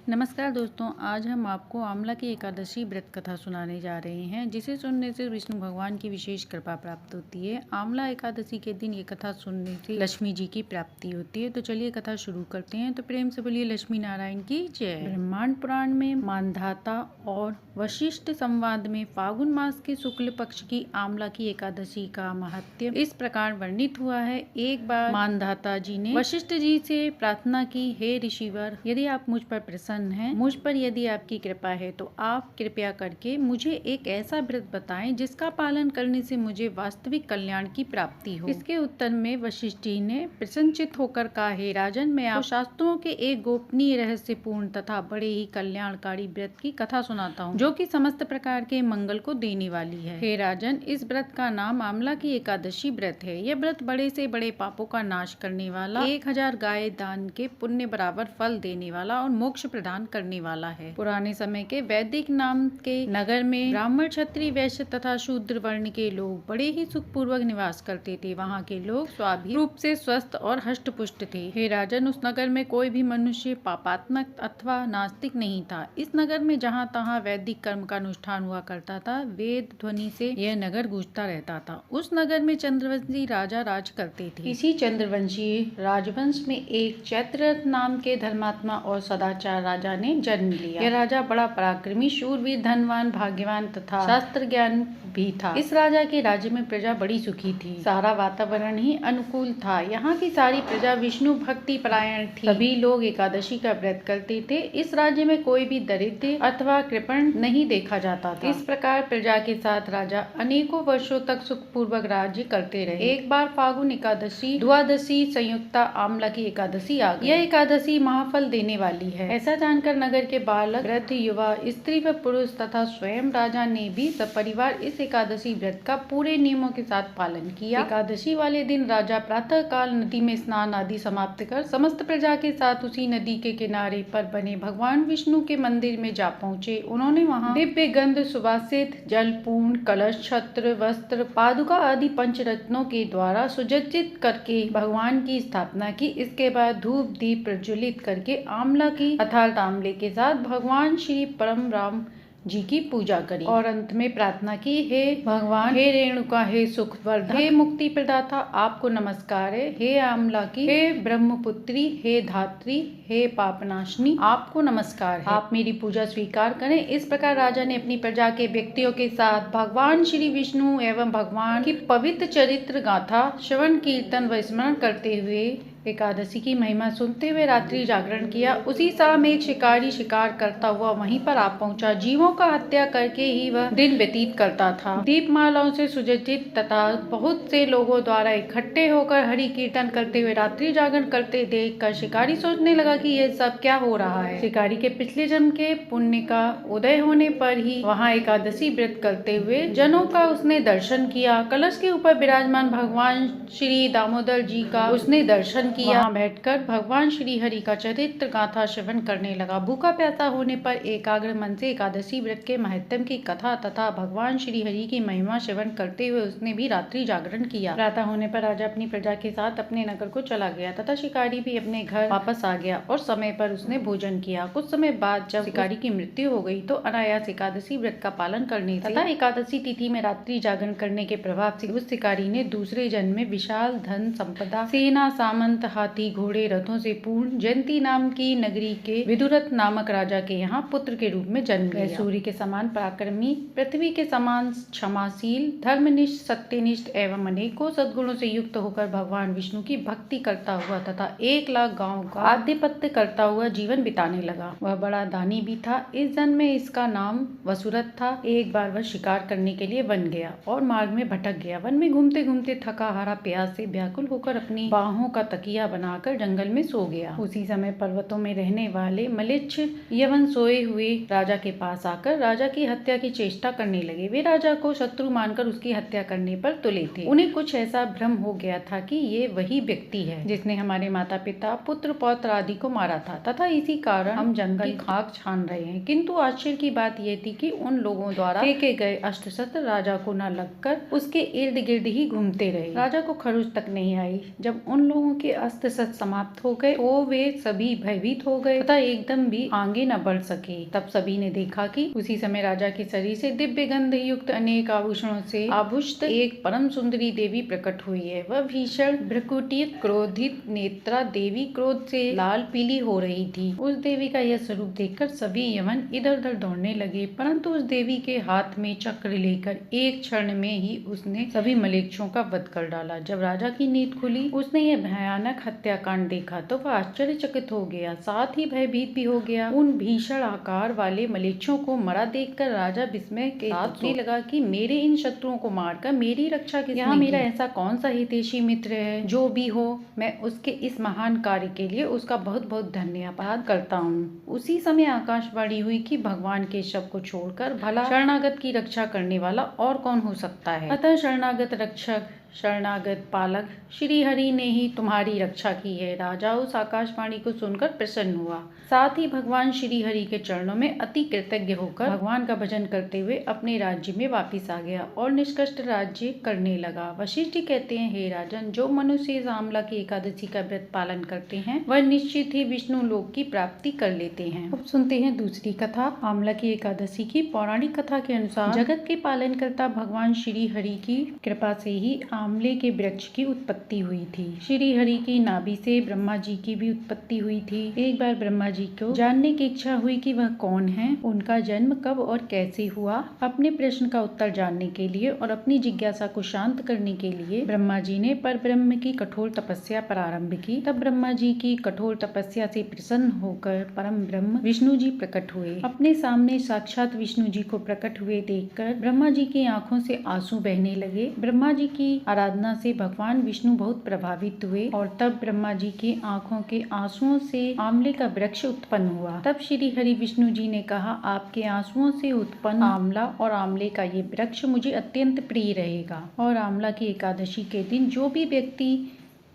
नमस्कार दोस्तों, आज हम आपको आंवला की एकादशी व्रत कथा सुनाने जा रहे हैं, जिसे सुनने से विष्णु भगवान की विशेष कृपा प्राप्त होती है। आंवला एकादशी के दिन ये कथा सुनने से लक्ष्मी जी की प्राप्ति होती है। तो चलिए कथा शुरू करते हैं। तो प्रेम से बोलिए लक्ष्मी नारायण की जय। ब्रह्मांड पुराण में मानधाता और वशिष्ठ संवाद में फागुन मास के शुक्ल पक्ष की आंवला की एकादशी का महत्व इस प्रकार वर्णित हुआ है। एक बार मानधाता जी ने वशिष्ठ जी से प्रार्थना की, हे ऋषिवर, यदि आप मुझ पर प्रसन्न हैं, मुझ पर यदि आपकी कृपा है तो आप कृपया करके मुझे एक ऐसा व्रत बताएं जिसका पालन करने से मुझे वास्तविक कल्याण की प्राप्ति हो। इसके उत्तर में वशिष्ठ जी ने प्रसन्नचित होकर कहा, हे राजन, मैं आपको शास्त्रों के एक गोपनीय रहस्यपूर्ण तथा बड़े ही कल्याणकारी व्रत की कथा सुनाता हूँ, जो कि समस्त प्रकार के मंगल को देने वाली है। हे राजन, इस व्रत का नाम आंवला की एकादशी व्रत है। यह व्रत बड़े से बड़े पापों का नाश करने वाला, 1000 गाय दान के पुण्य बराबर फल देने वाला और मोक्ष प्रदान करने वाला है। पुराने समय के वैदिक नाम के नगर में ब्राह्मण, क्षत्रिय, वैश्य तथा शूद्र वर्ण के लोग बड़े ही सुख पूर्वक निवास करते थे। वहाँ के लोग स्वाभाविक रूप से स्वस्थ और हष्ट पुष्ट थे। हे राजन, उस नगर में कोई भी मनुष्य पापात्मक अथवा नास्तिक नहीं था। इस नगर में जहाँ तहाँ वैदिक कर्म का अनुष्ठान हुआ करता था। वेद ध्वनि से यह नगर गूंजता रहता था। उस नगर में चंद्रवंशी राजा राज करते थे। इसी चंद्रवंशी राजवंश में एक चैत्ररथ नाम के धर्मात्मा और सदाचार राजा ने जन्म लिया। यह राजा बड़ा पराक्रमी, शूरवीर, धनवान, भाग्यवान तथा शास्त्र ज्ञान भी था। इस राजा के राज्य में प्रजा बड़ी सुखी थी। सारा वातावरण ही अनुकूल था। यहाँ की सारी प्रजा विष्णु भक्ति परायण थी। सभी लोग एकादशी का व्रत करते थे। इस राज्य में कोई भी दरिद्र अथवा कृपण नहीं देखा जाता था। इस प्रकार प्रजा के साथ राजा अनेकों वर्षों तक सुखपूर्वक राज्य करते रहे। एक बार फागुन एकादशी, द्वादशी, संयुक्ता आंवला की एकादशी आ गई। यह एकादशी महाफल देने वाली है। ऐसा जानकर नगर के बालक, वृद्ध, युवा, स्त्री व पुरुष तथा स्वयं राजा ने भी सपरिवार इस एकादशी व्रत का पूरे नियमों के साथ पालन किया। एकादशी वाले दिन राजा प्रातः काल नदी में स्नान आदि समाप्त कर समस्त प्रजा के साथ उसी नदी के किनारे पर बने भगवान विष्णु के मंदिर में जा पहुँचे। उन्होंने वहाँ दिव्य गंध सुवासित जल पूर्ण कलश, छत्र, वस्त्र, पादुका आदि पंचरत्नों के द्वारा सुसज्जित करके भगवान की स्थापना की। इसके बाद धूप दीप प्रज्वलित करके आंवला की अर्थात आंवले के साथ भगवान श्री परम राम जी की पूजा करी और अंत में प्रार्थना की, हे भगवान, हे रेणुका, हे सुख वर्धक, हे मुक्ति प्रदाता, आपको नमस्कार है। हे आंवला की, हे ब्रह्मपुत्री, हे धात्री, हे पापनाशनी, आपको नमस्कार है। आप मेरी पूजा स्वीकार करें। इस प्रकार राजा ने अपनी प्रजा के व्यक्तियों के साथ भगवान श्री विष्णु एवं भगवान की पवित्र चरित्र गाथा श्रवण, कीर्तन व स्मरण करते हुए एकादशी की महिमा सुनते हुए रात्रि जागरण किया। उसी शाम एक शिकारी शिकार करता हुआ वहीं पर आ पहुंचा। जीवों का हत्या करके ही वह दिन व्यतीत करता था। दीपमालाओं से सुसज्जित तथा बहुत से लोगों द्वारा इकट्ठे होकर हरि कीर्तन करते हुए रात्रि जागरण करते देखकर शिकारी सोचने लगा कि यह सब क्या हो रहा है। शिकारी के पिछले जन्म के पुण्य का उदय होने पर ही वहाँ एकादशी व्रत करते हुए जनों का उसने दर्शन किया। कलश के ऊपर विराजमान भगवान श्री दामोदर जी का उसने दर्शन किया। वहाँ बैठकर भगवान श्री हरि का चरित्र गाथा श्रवण करने लगा। भूखा प्यासा होने पर एकाग्र मन से एकादशी व्रत के महत्व की कथा तथा भगवान श्री हरि की महिमा श्रवण करते हुए उसने भी रात्रि जागरण किया। प्रातः होने पर राजा अपनी प्रजा के साथ अपने नगर को चला गया तथा शिकारी भी अपने घर वापस आ गया और समय पर उसने भोजन किया। कुछ समय बाद जब शिकारी की मृत्यु हो गई तो अनायास एकादशी व्रत का पालन करने तथा एकादशी तिथि में रात्रि जागरण करने के प्रभाव से उस शिकारी ने दूसरे जन्म में विशाल धन संपदा, सेना, सामंत, हाथी, घोड़े, रथों से पूर्ण जयंती नाम की नगरी के विदुरथ नामक राजा के यहाँ पुत्र के रूप में जन्म लिया। सूर्य के समान पराक्रमी, पृथ्वी के समान क्षमाशील, धर्मनिष्ठ, सत्यनिष्ठ एवं अनेकों सद्गुणों से युक्त होकर भगवान विष्णु की भक्ति करता हुआ तथा 1 लाख गांव का आधिपत्य करता हुआ जीवन बिताने लगा। वह बड़ा दानी भी था। इस जन्म में इसका नाम वसुरथ था। एक बार वह शिकार करने के लिए वन गया और मार्ग में भटक गया। वन में घूमते घूमते थका हारा प्यास से व्याकुल होकर अपनी बाहों का तकिया बनाकर जंगल में सो गया। उसी समय पर्वतों में रहने वाले मलेच्छ यवन सोए हुए राजा के पास आकर राजा की हत्या की चेष्टा करने लगे। वे राजा को शत्रु मानकर उसकी हत्या करने पर तुले थे। उन्हें कुछ ऐसा भ्रम हो गया था कि ये वही व्यक्ति है जिसने हमारे माता पिता, पुत्र, पौत्र आदि को मारा था तथा इसी कारण हम जंगल की खाक छान रहे हैं। किंतु आश्चर्य की बात यह थी कि उन लोगों द्वारा फेंके गए अस्त्र शस्त्र राजा को न लगकर उसके इर्द गिर्द ही घूमते रहे। राजा को खरोच तक नहीं आई। जब उन लोगों के अस्त्र शस्त्र समाप्त हो गए और वे सभी भयभीत हो गए तथा एकदम भी आगे न बढ़ सके। तब सभी ने देखा कि उसी समय राजा के शरीर से दिव्य गंध युक्त अनेक आभूषणों से आभूषित एक परम सुंदरी देवी प्रकट हुई है। वह भीषण भ्रुकुटित क्रोधित नेत्रा देवी क्रोध से लाल पीली हो रही थी। उस देवी का यह स्वरूप देखकर सभी यमन इधर उधर दौड़ने लगे, परंतु उस देवी के हाथ में चक्र लेकर एक क्षण में ही उसने सभी मलेच्छों का वध कर डाला। जब राजा की नींद खुली, उसने यह भयानक हत्याकांड देखा तो वह आश्चर्यचकित हो गया, साथ ही भयभीत भी हो गया। उन भीषण आकार वाले मलेच्छों को मरा देखकर राजा विस्मय के साथ सोचने लगा कि मेरे इन शत्रुओं को मारकर मेरी रक्षा किसने की? यहाँ मेरा ऐसा कौन सा हितैषी मित्र है? जो भी हो, मैं उसके इस महान कार्य के लिए उसका बहुत बहुत धन्यवाद करता हूँ। उसी समय आकाशवाणी हुई कि भगवान के शव को छोड़कर भला शरणागत की रक्षा करने वाला और कौन हो सकता है। अतः शरणागत रक्षक, शरणागत पालक श्री हरि ने ही तुम्हारी रक्षा की है। राजा उस आकाशवाणी को सुनकर प्रसन्न हुआ, साथ ही भगवान श्री हरि के चरणों में अति कृतज्ञ होकर भगवान का भजन करते हुए अपने राज्य में वापिस आ गया और निष्कष्ट राज्य करने लगा। वशिष्ठ कहते हैं, हे राजन, जो मनुष्य इस आमला की एकादशी का व्रत पालन करते हैं वह निश्चित ही विष्णु लोक की प्राप्ति कर लेते हैं। अब सुनते हैं दूसरी कथा। आमला की एकादशी की पौराणिक कथा के अनुसार जगत के पालन करता भगवान श्री हरि की कृपा से ही आमले के वृक्ष की उत्पत्ति हुई थी। श्री हरि की नाभि से ब्रह्मा जी की भी उत्पत्ति हुई थी। एक बार ब्रह्मा जी को जानने की इच्छा हुई कि वह कौन है, उनका जन्म कब और कैसे हुआ। अपने प्रश्न का उत्तर जानने के लिए और अपनी जिज्ञासा को शांत करने के लिए ब्रह्मा जी ने परब्रह्म की कठोर तपस्या प्रारंभ की। तब ब्रह्मा जी की कठोर तपस्या से प्रसन्न होकर परम ब्रह्म विष्णु जी प्रकट हुए। अपने सामने साक्षात विष्णु जी को प्रकट हुए देखकर ब्रह्मा जी की आंखों से आंसू बहने लगे। ब्रह्मा जी की आराधना से भगवान विष्णु बहुत प्रभावित हुए और तब ब्रह्मा जी की आंखों के आंसुओं से आमले का वृक्ष उत्पन्न हुआ। तब श्री हरि विष्णु जी ने कहा, आपके आंसुओं से उत्पन्न आमला और आमले का ये वृक्ष मुझे अत्यंत प्रिय रहेगा और आमला की एकादशी के दिन जो भी व्यक्ति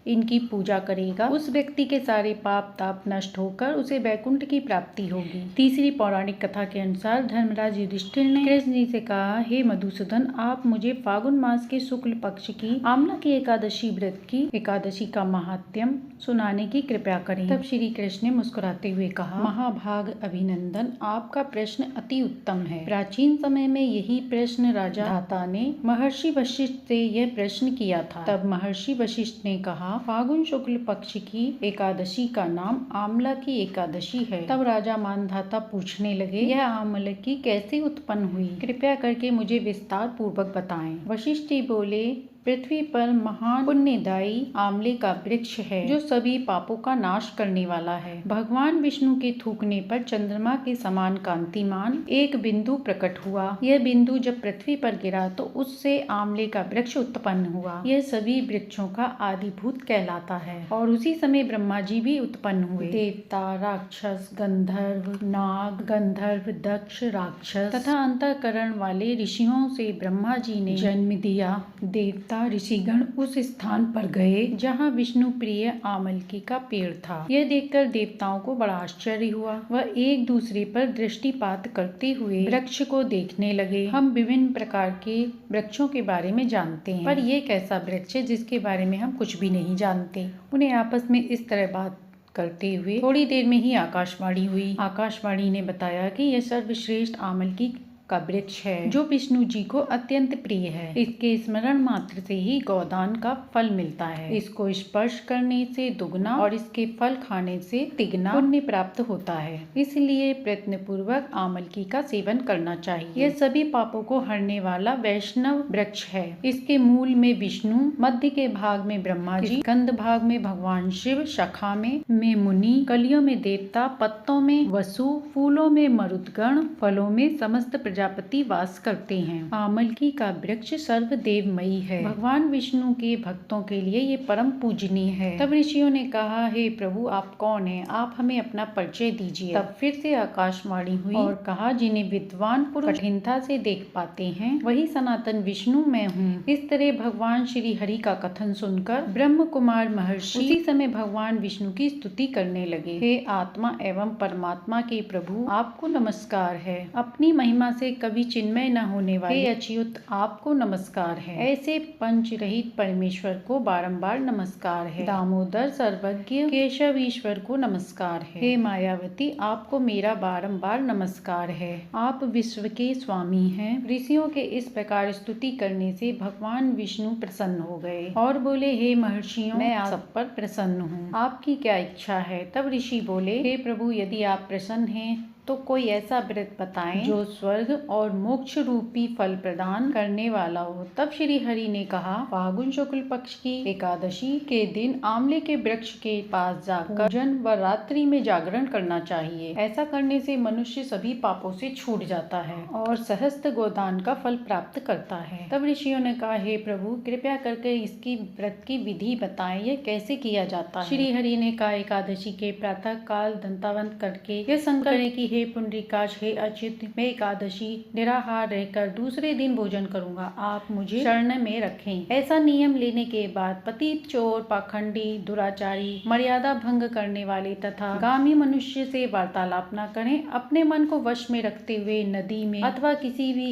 इनकी पूजा करेगा उस व्यक्ति के सारे पाप ताप नष्ट होकर उसे वैकुंठ की प्राप्ति होगी। तीसरी पौराणिक कथा के अनुसार धर्मराज युधिष्ठिर ने कृष्ण जी से कहा, हे मधुसूदन, आप मुझे फागुन मास के शुक्ल पक्ष की आमला की एकादशी व्रत की एकादशी का महात्म्य सुनाने की कृपा करें। तब श्री कृष्ण ने मुस्कुराते हुए कहा, महाभाग अभिनंदन, आपका प्रश्न अति उत्तम है। प्राचीन समय में यही प्रश्न राजा धाता ने महर्षि वशिष्ठ से यह प्रश्न किया था। तब महर्षि वशिष्ठ ने कहा, फागुन शुक्ल पक्ष की एकादशी का नाम आमला की एकादशी है। तब राजा मानधाता पूछने लगे, यह आमला की कैसे उत्पन्न हुई? कृपया करके मुझे विस्तार पूर्वक बताएं। वशिष्ठ जी बोले, पृथ्वी पर महान पुण्यदायी आमले का वृक्ष है जो सभी पापों का नाश करने वाला है। भगवान विष्णु के थूकने पर चंद्रमा के समान कांतिमान एक बिंदु प्रकट हुआ। यह बिंदु जब पृथ्वी पर गिरा तो उससे आमले का वृक्ष उत्पन्न हुआ। यह सभी वृक्षों का आदिभूत कहलाता है। और उसी समय ब्रह्मा जी भी उत्पन्न हुए। देवता, राक्षस, गंधर्व, नाग, गंधर्व, दक्ष, राक्षस तथा अंतःकरण वाले ऋषियों से ब्रह्मा जी ने जन्म दिया। देवता ऋषिगण उस स्थान पर गए जहाँ विष्णु प्रिय आमलकी का पेड़ था। यह देखकर देवताओं को बड़ा आश्चर्य हुआ। वह एक दूसरे पर दृष्टिपात करते हुए वृक्ष को देखने लगे। हम विभिन्न प्रकार के वृक्षों के बारे में जानते हैं, पर यह कैसा वृक्ष है जिसके बारे में हम कुछ भी नहीं जानते। उन्हें आपस में इस तरह बात करते हुए थोड़ी देर में ही आकाशवाणी हुई। आकाशवाणी ने बताया कि यह सर्वश्रेष्ठ आमलकी का वृक्ष है जो विष्णु जी को अत्यंत प्रिय है। इसके स्मरण मात्र से ही गोदान का फल मिलता है। इसको स्पर्श करने से दुगना और इसके फल खाने से तिगना पुण्य प्राप्त होता है। इसलिए प्रयत्न पूर्वक आमलकी का सेवन करना चाहिए। यह सभी पापों को हरने वाला वैष्णव वृक्ष है। इसके मूल में विष्णु, मध्य के भाग में ब्रह्मा जी, कंद भाग में भगवान शिव, शाखा में मुनि, कलियों में देवता, पत्तों में वसु, फूलों में मरुदगण, फलों में समस्त प्रजापति वास करते हैं। आमलकी का वृक्ष सर्वदेवमयी है। भगवान विष्णु के भक्तों के लिए ये परम पूजनीय है। तब ऋषियों ने कहा, हे प्रभु, आप कौन हैं? आप हमें अपना परिचय दीजिए। तब फिर से आकाशवाणी हुई और कहा, जिन्हें विद्वान पुरुष कठिनता से देख पाते हैं वही सनातन विष्णु मैं हूँ। इस तरह भगवान श्री हरि का कथन सुनकर ब्रह्म कुमार महर्षि उसी समय भगवान विष्णु की स्तुति करने लगे। हे आत्मा एवं परमात्मा के प्रभु, आपको नमस्कार है। अपनी महिमा से से कभी चिन्मय न होने वाले हे अच्युत आपको नमस्कार है। ऐसे पंच रहित परमेश्वर को बारंबार नमस्कार है। दामोदर सर्वज्ञ केशव ईश्वर को नमस्कार है। हे मायावती आपको मेरा बारंबार नमस्कार है। आप विश्व के स्वामी हैं। ऋषियों के इस प्रकार स्तुति करने से भगवान विष्णु प्रसन्न हो गए और बोले, हे महर्षियों, मैं आप सब पर प्रसन्न हूँ। आपकी क्या इच्छा है? तब ऋषि बोले, हे प्रभु, यदि आप प्रसन्न हैं तो कोई ऐसा व्रत बताएं जो स्वर्ग और मोक्ष रूपी फल प्रदान करने वाला हो। तब श्री हरि ने कहा, फागुन शुक्ल पक्ष की एकादशी के दिन आंवले के वृक्ष के पास जाकर पूजन व रात्रि में जागरण करना चाहिए। ऐसा करने से मनुष्य सभी पापों से छूट जाता है और सहस्त्र गोदान का फल प्राप्त करता है। तब ऋषियों ने कहा, हे प्रभु, कृपया करके इसकी व्रत की विधि बताएं, यह कैसे किया जाता है? श्री हरि ने कहा, एकादशी के प्रातः काल दंतावंत करके यह संकल्प करें कि हे पुंडरीकाक्ष, हे अच्युत, मैं एकादशी निराहार रहकर दूसरे दिन भोजन करूंगा, आप मुझे शरण में रखें। ऐसा नियम लेने के बाद पतित, चोर, पाखंडी, दुराचारी, मर्यादा भंग करने वाले तथा गामी मनुष्य से वार्तालाप न करें। अपने मन को वश में रखते हुए नदी में अथवा किसी भी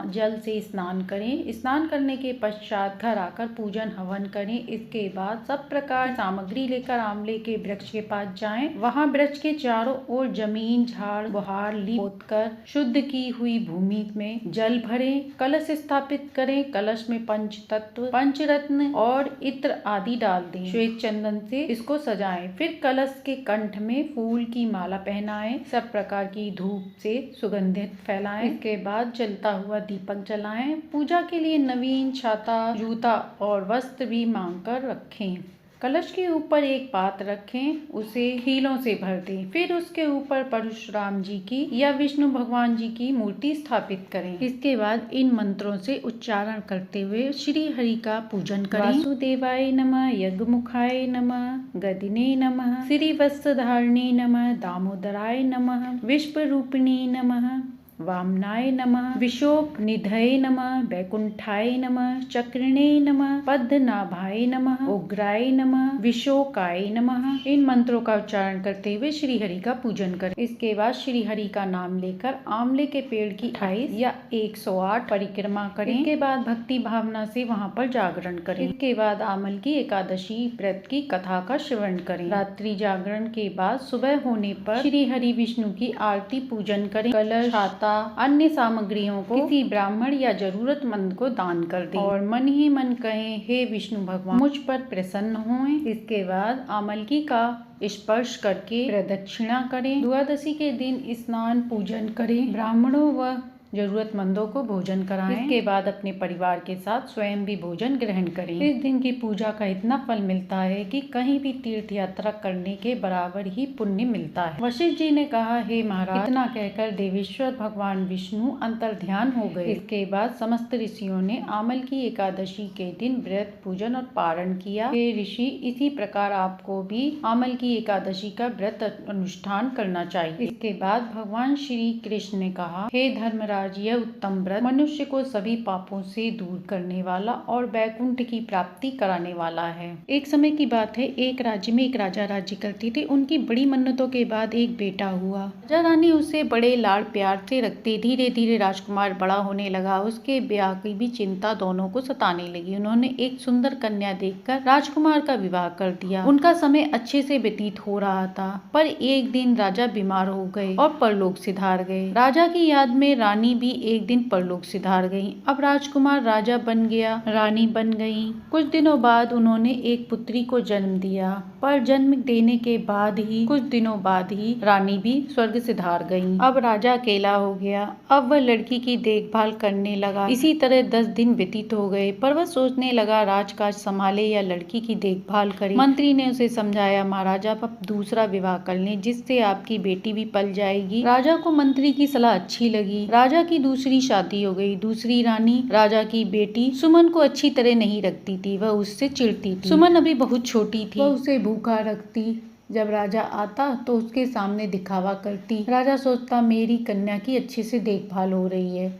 जल से स्नान करें। स्नान करने के पश्चात घर आकर पूजन हवन करें। इसके बाद सब प्रकार की सामग्री लेकर आंवले के वृक्ष के पास जाएं। वहां वृक्ष के चारों ओर जमीन, झाड़, बुहार लीपकर शुद्ध की हुई भूमि में जल भरें। कलश स्थापित करें। कलश में पंच तत्व, पंचरत्न और इत्र आदि डाल दें। श्वेत चंदन से इसको सजाएं। फिर कलश के कंठ में फूल की माला पहनाएं। सब प्रकार की धूप से सुगंधित फैलाएं। इसके बाद जलता हुआ दीपक जलाएं। पूजा के लिए नवीन छाता, जूता और वस्त्र भी मांग कर रखें। कलश के ऊपर एक पात्र रखें, उसे खीलों से भर दें। फिर उसके ऊपर परशुराम जी की या विष्णु भगवान जी की मूर्ति स्थापित करें। इसके बाद इन मंत्रों से उच्चारण करते हुए श्री हरि का पूजन करें। वासुदेवाय नमः, यज्ञमुखाय नमः, गदिने नमः, श्री वस्त्रधारिणे नमः, दामोदराय नमः, विश्वरूपिणे नमः, वामनाय नमः, विशोक निधये नमः, वैकुंठाय नमः, चक्रिणे नमः, पद्मनाभाय नमः, उग्राय नमः, विशोकाय नमः। इन मंत्रों का उच्चारण करते हुए श्री हरि का पूजन करें। इसके बाद श्री हरि का नाम लेकर आंवले के पेड़ की 28 या 108 परिक्रमा करें। इसके बाद भक्ति भावना से वहां पर जागरण करें। इसके बाद आमल की एकादशी व्रत की कथा का श्रवण करें। रात्रि जागरण के बाद सुबह होने पर श्री हरि विष्णु की आरती पूजन करें। कलश, छाता, अन्य सामग्रियों को किसी ब्राह्मण या जरूरतमंद को दान कर दें और मन ही मन कहें, हे विष्णु भगवान, मुझ पर प्रसन्न हों। इसके बाद आमलकी का स्पर्श करके प्रदक्षिणा करें। द्वादशी के दिन स्नान पूजन करें। ब्राह्मणों व जरूरतमंदों को भोजन कराएं। इसके बाद अपने परिवार के साथ स्वयं भी भोजन ग्रहण करें। इस दिन की पूजा का इतना फल मिलता है कि कहीं भी तीर्थ यात्रा करने के बराबर ही पुण्य मिलता है। वशिष्ठ जी ने कहा, हे महाराज, इतना कहकर देवेश्वर भगवान विष्णु अंतर्ध्यान हो गए। इसके बाद समस्त ऋषियों ने आमल की एकादशी के दिन व्रत, पूजन और पारण किया। हे ऋषि, इसी प्रकार आपको भी आमल की एकादशी का व्रत अनुष्ठान करना चाहिए। इसके बाद भगवान श्री कृष्ण ने कहा, हे धर्मराज, यह उत्तम व्रत मनुष्य को सभी पापों से दूर करने वाला और वैकुंठ की प्राप्ति कराने वाला है। एक समय की बात है, एक राज्य में एक राजा राज्य करते थे। उनकी बड़ी मन्नतों के बाद एक बेटा हुआ। राजा रानी उसे बड़े लाड़ प्यार से रखते। धीरे धीरे राजकुमार बड़ा होने लगा। उसके ब्याह की भी चिंता दोनों को सताने लगी। उन्होंने एक सुंदर कन्या देखकर राजकुमार का विवाह कर दिया। उनका समय अच्छे से व्यतीत हो रहा था, पर एक दिन राजा बीमार हो गए और परलोक सिधार गए। राजा की याद में रानी भी एक दिन परलोक सिधार गई। अब राजकुमार राजा बन गया, रानी बन गई। कुछ दिनों बाद उन्होंने एक पुत्री को जन्म दिया, पर जन्म देने के बाद ही कुछ दिनों बाद ही रानी भी स्वर्ग सिधार गई। अब राजा अकेला हो गया। अब वह लड़की की देखभाल करने लगा। इसी तरह 10 दिन व्यतीत हो गए, पर वह सोचने लगा राजकाज संभाले या लड़की की देखभाल करे। मंत्री ने उसे समझाया, महाराज, आप अब दूसरा विवाह कर लें, जिससे आपकी बेटी भी पल जाएगी। राजा को मंत्री की सलाह अच्छी लगी। राजा की दूसरी शादी हो गई। दूसरी रानी राजा की बेटी सुमन को अच्छी तरह नहीं रखती थी, वह उससे चिढ़ती थी। सुमन अभी बहुत छोटी थी, वह उसे भूखा रखती। जब राजा आता तो उसके सामने दिखावा करती। राजा सोचता, मेरी कन्या की अच्छे से देखभाल हो रही है।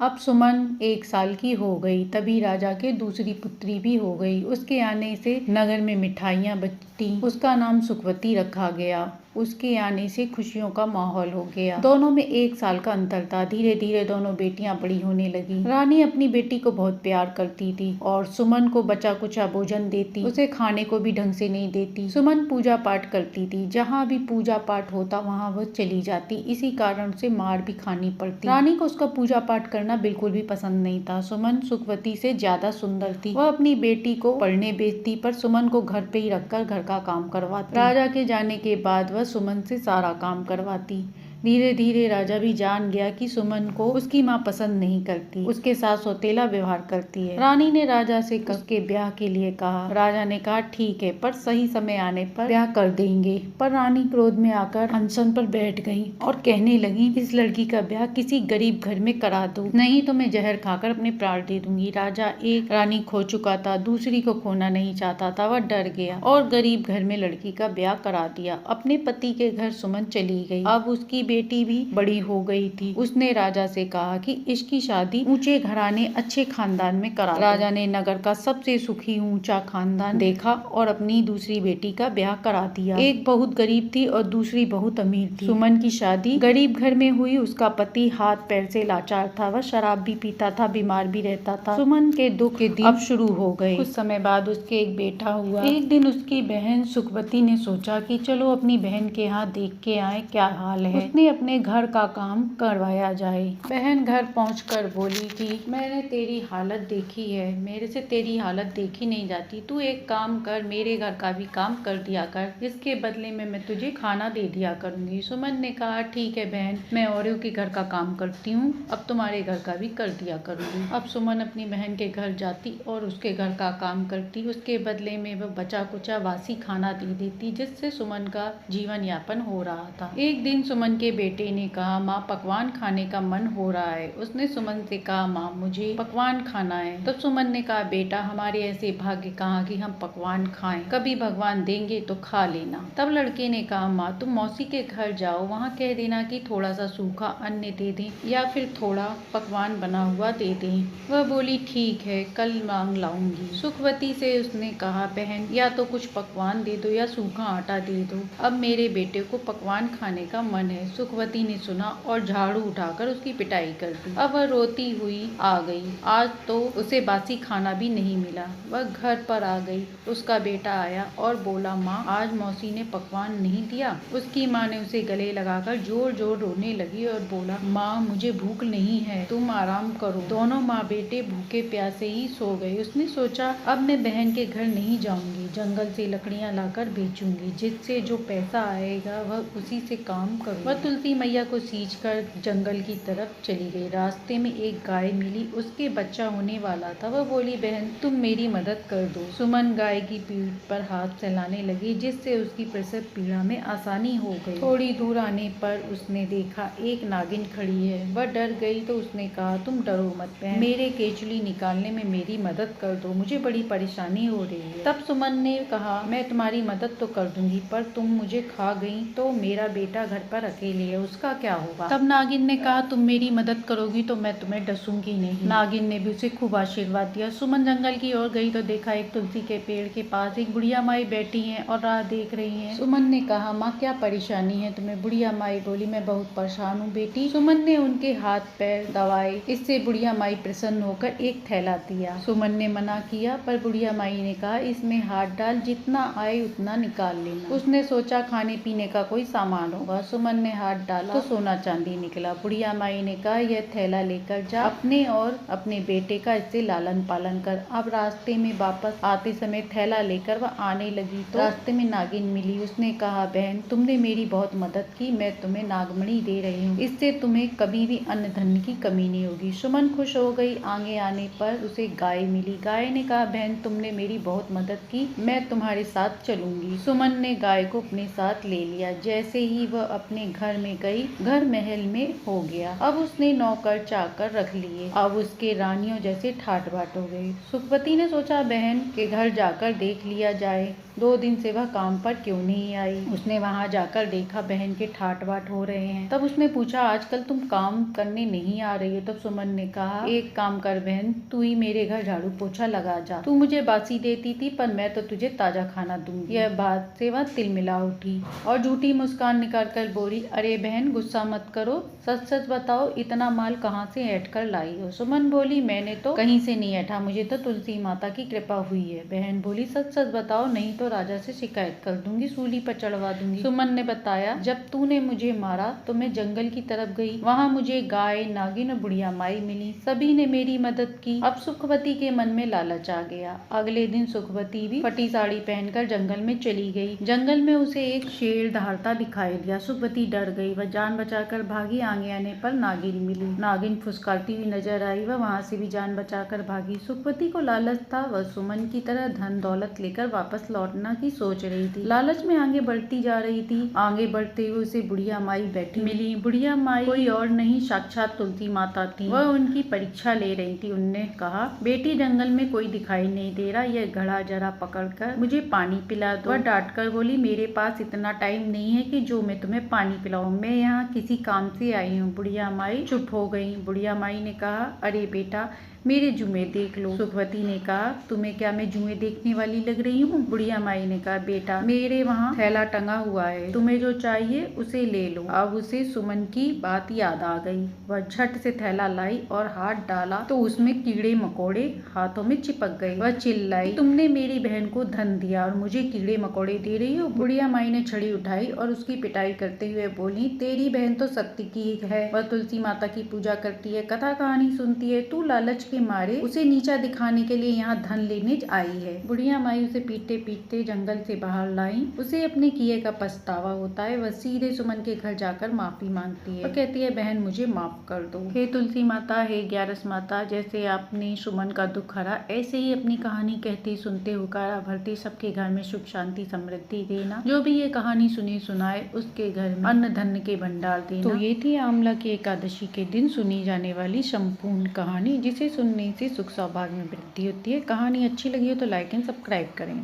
अब सुमन 1 साल की हो गई। तभी राजा के दूसरी पुत्री भी हो गई। उसके आने से नगर में मिठाइयाँ बंटी। उसका नाम सुखवती रखा गया। उसके आने से खुशियों का माहौल हो गया। दोनों में 1 साल का अंतर था। धीरे धीरे दोनों बेटियां बड़ी होने लगी। रानी अपनी बेटी को बहुत प्यार करती थी और सुमन को बचा कुचा भोजन देती, उसे खाने को भी ढंग से नहीं देती। सुमन पूजा पाठ करती थी, जहाँ भी पूजा पाठ होता वहाँ वह चली जाती, इसी कारण उसे मार भी खानी पड़ती। रानी को उसका पूजा पाठ करना बिल्कुल भी पसंद नहीं था। सुमन सुखवती से ज्यादा सुंदर थी। वह अपनी बेटी को पढ़ने भेजती, पर सुमन को घर पे ही रखकर घर का काम करवाती। राजा के जाने के बाद वह सुमन से सारा काम करवाती। धीरे धीरे राजा भी जान गया कि सुमन को उसकी माँ पसंद नहीं करती, उसके साथ सौतेला व्यवहार करती है। रानी ने राजा से उसके ब्याह के लिए कहा। राजा ने कहा ठीक है, पर सही समय आने पर ब्याह कर देंगे। पर रानी क्रोध में आकर अनशन पर बैठ गई और कहने लगी, इस लड़की का ब्याह किसी गरीब घर में करा दो, नहीं तो मैं जहर खाकर अपने प्राण दे दूंगी। राजा एक रानी खो चुका था, दूसरी को खोना नहीं चाहता था। वह डर गया और गरीब घर में लड़की का ब्याह करा दिया। अपने पति के घर सुमन चली गई। अब उसकी बेटी भी बड़ी हो गई थी। उसने राजा से कहा कि इसकी शादी ऊंचे घराने अच्छे खानदान में करा दो। राजा ने नगर का सबसे सुखी ऊंचा खानदान देखा और अपनी दूसरी बेटी का ब्याह करा दिया। एक बहुत गरीब थी और दूसरी बहुत अमीर थी। सुमन की शादी गरीब घर में हुई। उसका पति हाथ पैर से लाचार था, वह शराब भी पीता था, बीमार भी रहता था। सुमन के दुख के दिन अब शुरू हो गए। कुछ समय बाद उसके एक बेटा हुआ। एक दिन उसकी बहन सुखवती ने सोचा कि चलो अपनी बहन के यहाँ देख के आए क्या हाल है। उसने अपने घर का काम करवाया जाए। बहन घर पहुंचकर बोली कि मैंने तेरी हालत देखी है, मेरे से तेरी हालत देखी नहीं जाती। तू एक काम कर, मेरे घर का भी काम कर दिया कर, इसके बदले में मैं तुझे खाना दे दिया करूंगी। सुमन ने कहा ठीक है बहन, मैं औरों के घर का काम करती हूँ, अब तुम्हारे घर का भी कर दिया करूंगी। अब सुमन अपनी बहन के घर जाती और उसके घर का काम करती। उसके बदले में वह बचा कुचा वासी खाना दे देती, जिससे सुमन का जीवन यापन हो रहा था। एक दिन सुमन के बेटे ने कहा, माँ पकवान खाने का मन हो रहा है। उसने सुमन से कहा, माँ मुझे पकवान खाना है। तब सुमन ने कहा, बेटा हमारे ऐसे भाग्य कहाँ कि हम पकवान खाएं, कभी भगवान देंगे तो खा लेना। तब लड़के ने कहा, माँ तुम मौसी के घर जाओ, वहाँ कह देना कि थोड़ा सा सूखा अन्न दे दें या फिर थोड़ा पकवान बना हुआ दे दें। वह बोली ठीक है, कल मांग लाऊंगी। सुखवती से उसने कहा, बहन या तो कुछ पकवान दे दो या सूखा आटा दे दो, अब मेरे बेटे को पकवान खाने का मन है। सुखवती ने सुना और झाड़ू उठाकर उसकी पिटाई कर दी। अब वह रोती हुई आ गई। आज तो उसे बासी खाना भी नहीं मिला। वह घर पर आ गई। उसका बेटा आया और बोला, माँ आज मौसी ने पकवान नहीं दिया। उसकी माँ ने उसे गले लगाकर जोर जोर रोने लगी और बोला, माँ मुझे भूख नहीं है, तुम आराम करो। दोनों माँ बेटे भूखे प्यासे ही सो गए। उसने सोचा, अब मैं बहन के घर नहीं जाऊंगी, जंगल से लकड़ियाँ लाकर बेचूंगी, जिससे जो पैसा आएगा वह उसी से काम करूंगी। वह तुलसी मैया को सींच कर जंगल की तरफ चली गई। रास्ते में एक गाय मिली, उसके बच्चा होने वाला था। वह बोली, बहन तुम मेरी मदद कर दो। सुमन गाय की पीठ पर हाथ फैलाने लगी, जिससे उसकी प्रसव पीड़ा में आसानी हो गई। थोड़ी दूर आने पर उसने देखा एक नागिन खड़ी है। वह डर गई तो उसने कहा, तुम डरो मत बहन, मेरे केचुली निकालने में मेरी मदद कर दो, मुझे बड़ी परेशानी हो रही है। तब सुमन ने कहा, मैं तुम्हारी मदद तो कर दूंगी, पर तुम मुझे खा गई तो मेरा बेटा घर पर अकेले है, उसका क्या होगा। तब नागिन ने कहा, तुम मेरी मदद करोगी तो मैं तुम्हें डसूंगी नहीं। नागिन ने भी उसे खूब आशीर्वाद दिया। सुमन जंगल की ओर गई तो देखा एक तुलसी के पेड़ के पास एक बुढ़िया माई बैठी है और राह देख रही है। सुमन ने कहा, माँ क्या परेशानी है तुम्हें। बुढ़िया माई बोली, मैं बहुत परेशान हूँ बेटी। सुमन ने उनके हाथ पैर दबाए, इससे बुढ़िया माई प्रसन्न होकर एक थैला दिया। सुमन ने मना किया, पर बुढ़िया माई ने कहा, इसमें हाथ डाल, जितना आए उतना निकाल लेना। उसने सोचा खाने पीने का कोई सामान होगा। सुमन ने हाथ डाला तो सोना चांदी निकला। बुढ़िया माई ने कहा, यह थैला लेकर जा, अपने और अपने बेटे का इससे लालन पालन कर। अब रास्ते में वापस आते समय थैला लेकर वह आने लगी तो रास्ते में नागिन मिली। उसने कहा, बहन तुमने मेरी बहुत मदद की, मैं तुम्हें नागमणि दे रही हूँ, इससे तुम्हें कभी भी अन्न धन की कमी नहीं होगी। सुमन खुश हो गई। आगे आने पर उसे गाय मिली। गाय ने कहा, बहन तुमने मेरी बहुत मदद की, मैं तुम्हारे साथ चलूंगी। सुमन ने गाय को अपने साथ ले लिया। जैसे ही वह अपने घर घर में गई, घर महल में हो गया। अब उसने नौकर चाकर रख लिए, अब उसके रानियों जैसे ठाट बाट हो गई। सुखवती ने सोचा बहन के घर जाकर देख लिया जाए, 2 दिन से वह काम पर क्यों नहीं आई। उसने वहां जाकर देखा बहन के ठाट बाट हो रहे हैं। तब उसने पूछा आजकल तुम काम करने नहीं आ रही हो। तब सुमन ने कहा एक काम कर बहन, तू ही मेरे घर झाड़ू पोछा लगा जा। तू मुझे बासी देती थी पर मैं तो तुझे ताजा खाना दूंगी। यह बात से वह तिलमिला उठी और झूठी मुस्कान निकाल कर बोली, अरे बहन गुस्सा मत करो, सच सच बताओ इतना माल कहाँ से ऐंठ कर लाई हो। सुमन बोली मैंने तो कहीं से नहीं ऐठा, मुझे तो तुलसी माता की कृपा हुई है। बहन बोली सच सच बताओ, नहीं तो राजा से शिकायत कर दूंगी, सूली पर चढ़वा दूंगी। सुमन ने बताया जब तूने मुझे मारा तो मैं जंगल की तरफ गई, वहाँ मुझे गाय, नागिन और बुढ़िया माई मिली, सभी ने मेरी मदद की। अब सुखवती के मन में लालच आ गया। अगले दिन सुखवती भी फटी साड़ी पहनकर जंगल में चली गई। जंगल में उसे एक शेर दहाड़ता दिखाई दिया। सुखवती डर गई, वह जान बचाकर भागी। आगे आने पर नागिन मिली, नागिन फुसकारती हुई नजर आई, वह वहाँ से भी जान बचाकर भागी। सुखवती को लालच था, वह सुमन की तरह धन दौलत लेकर वापस लौटना की सोच रही थी। लालच में आगे बढ़ती जा रही थी। आगे बढ़ते हुए उसे बुढ़िया माई बैठी मिली। बुढ़िया माई कोई और नहीं साक्षात तुलसी माता थी। वह उनकी परीक्षा ले रही थी। उनने कहा बेटी जंगल में कोई दिखाई नहीं दे रहा, यह घड़ा जरा पकड़कर मुझे पानी पिला दो। वह डांट कर बोली मेरे पास इतना टाइम नहीं है कि जो मैं तुम्हें पानी पिलाऊं, मैं यहाँ किसी काम से आई हूँ। बुढ़िया माई चुप हो गई। बुढ़िया माई ने कहा अरे बेटा मेरे जुए देख लो। सुखवती ने कहा तुम्हें क्या मैं जुए देखने वाली लग रही हूँ। बुढ़िया माई ने कहा बेटा मेरे वहाँ थैला टंगा हुआ है, तुम्हें जो चाहिए उसे ले लो। अब उसे सुमन की बात याद आ गई। वह झट से थैला लाई और हाथ डाला तो उसमें कीड़े मकोड़े हाथों में चिपक गए। वह चिल्लाई तुमने मेरी बहन को धन दिया और मुझे कीड़े मकोड़े दे रही हो। बुढ़िया माई ने छड़ी उठाई और उसकी पिटाई करते हुए बोली तेरी बहन तो शक्ति की है, वह तुलसी माता की पूजा करती है, कथा कहानी सुनती है, तू लालच के मारे उसे नीचा दिखाने के लिए यहाँ धन लेने आई है। बुढ़िया माई उसे पीटते पीटते जंगल से बाहर लाई। उसे अपने किए का पछतावा होता है। वह सीधे सुमन के घर जाकर माफी मांगती है और कहती है बहन मुझे माफ कर दो। हे तुलसी माता, हे ग्यारस माता, जैसे आपने सुमन का दुख हरा ऐसे ही अपनी कहानी कहते सुनते हुकारा भरते सबके घर में सुख शांति समृद्धि देना। जो भी ये कहानी सुने सुनाए उसके घर में अन्न धन के भंडार देना। तो ये थी आंवला की एकादशी के दिन सुनी जाने वाली संपूर्ण कहानी, जिसे सुनने से सुख सौभाग्य में वृद्धि होती है। कहानी अच्छी लगी हो तो लाइक एंड सब्सक्राइब करें।